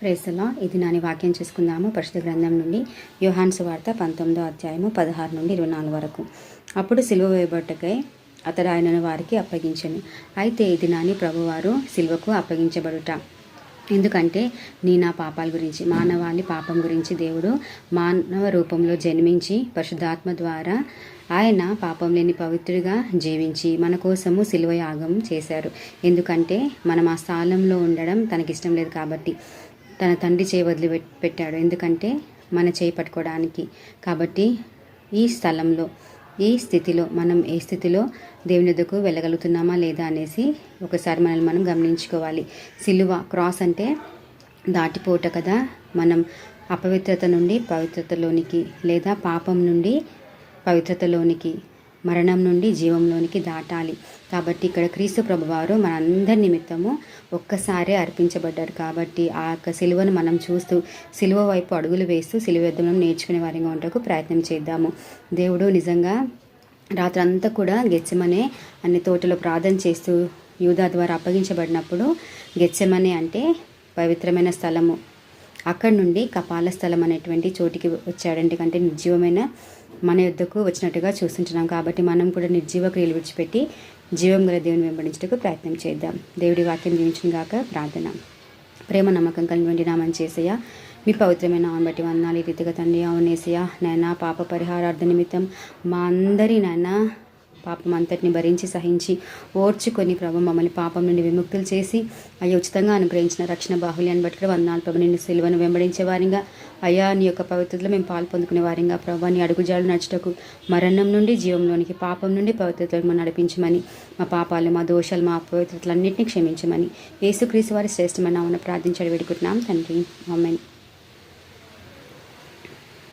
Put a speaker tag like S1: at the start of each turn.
S1: Praise the lord. ఇది నాని వాక్యం చేసుకుందాము. పరిశుద్ధ గ్రంథం నుండి యోహాను సువార్త 19వ అధ్యాయము 16 నుండి 24 వరకు. అప్పుడు సిలువ వేయబట్టుకై అతడు ఆయనను వారికి అప్పగించెను. అయితే ఇది నాని ప్రభువారు సిలువకు అప్పగించబడుట ఎందుకంటే నా పాపాల గురించి, మానవాళి పాపం గురించి దేవుడు మానవ రూపంలో జన్మించి పరిశుద్ధాత్మ ద్వారా ఆయన పాపం లేని పవిత్రుడిగా జీవించి మన కోసము సిలువ యాగం చేశారు. ఎందుకంటే మనం ఆ స్థానంలో ఉండడం తనకిష్టం లేదు కాబట్టి తన తండ్రి చేయి వదిలి పెట్టాడు. ఎందుకంటే మన చేయి పట్టుకోవడానికి. కాబట్టి ఈ స్థలంలో, ఈ స్థితిలో మనం ఏ స్థితిలో దేవుని ఎదుకు వెళ్ళగలుగుతున్నామా లేదా అనేసి ఒకసారి మనల్ని మనం గమనించుకోవాలి. సిలువ, క్రాస్ అంటే దాటిపోట కదా. మనం అపవిత్రత నుండి పవిత్రతలోనికి, లేదా పాపం నుండి పవిత్రతలోనికి, మరణం నుండి జీవంలోనికి దాటాలి. కాబట్టి ఇక్కడ క్రీస్తు ప్రభువారు మనందరి నిమిత్తము ఒక్కసారే అర్పించబడ్డారు. కాబట్టి ఆ యొక్క సిలువను మనం చూస్తూ సిలువ వైపు అడుగులు వేస్తూ సిలువ యుద్ధం నేర్చుకునే వారిగా ఉండకు ప్రయత్నం చేద్దాము. దేవుడు నిజంగా రాత్రంతా కూడా గెత్సెమనే అనే తోటలో ప్రార్థన చేస్తూ యూదా ద్వారా అప్పగించబడినప్పుడు, గెత్సెమనే అంటే పవిత్రమైన స్థలము, అక్కడి నుండి కపాల స్థలం అనేటువంటి చోటికి వచ్చాడు. ఎందుకంటే నిర్జీవమైన మన యుద్ధకు వచ్చినట్టుగా చూస్తుంటున్నాం. కాబట్టి మనం కూడా నిర్జీవ క్రియలు విడిచిపెట్టి జీవం గల దేవుని వెంబడించడానికి ప్రయత్నం చేద్దాం. దేవుడి వాక్యం దీవించిన గాక. ప్రార్థన. ప్రేమ నమ్మకం కలిగినటువంటి నామని చేసయ్యా, మీ పవిత్రమైన నామం బట్టి వందనాలు. ఈ రీతిగా తండ్రి, అవునేసయ్యా నాయనా, పాప పరిహారార్థ నిమిత్తం మా అందరి నాయనా పాపం అంతటిని భరించి సహించి ఓర్చుకొని ప్రభు మమ్మల్ని పాపం నుండి విముక్తులు చేసి అయ్యా ఉచితంగా అనుగ్రహించిన రక్షణ బాహుల్యాన్ని బట్టి కూడా వందనాలు ప్రభు. నిన్ను సిలువను వెంబడించే వారిగా అయ్యా నీ యొక్క పవిత్రతలో మేము పాలు పొందుకునే వారిగా ప్రభు, నీ అడుగుజాడు నడుచుటకు మరణం నుండి జీవంలోనికి, పాపం నుండి పవిత్రతలకు మనం నడిపించమని, మా పాపాలు, మా దోషాలు, మా అపవిత్రతలన్నింటినీ క్షమించమని యేసుక్రీస్తు వారి శ్రేష్టమైన నామమున ప్రార్థించడం వేడుకుంటున్నాం తండ్రి. ఆమేన్.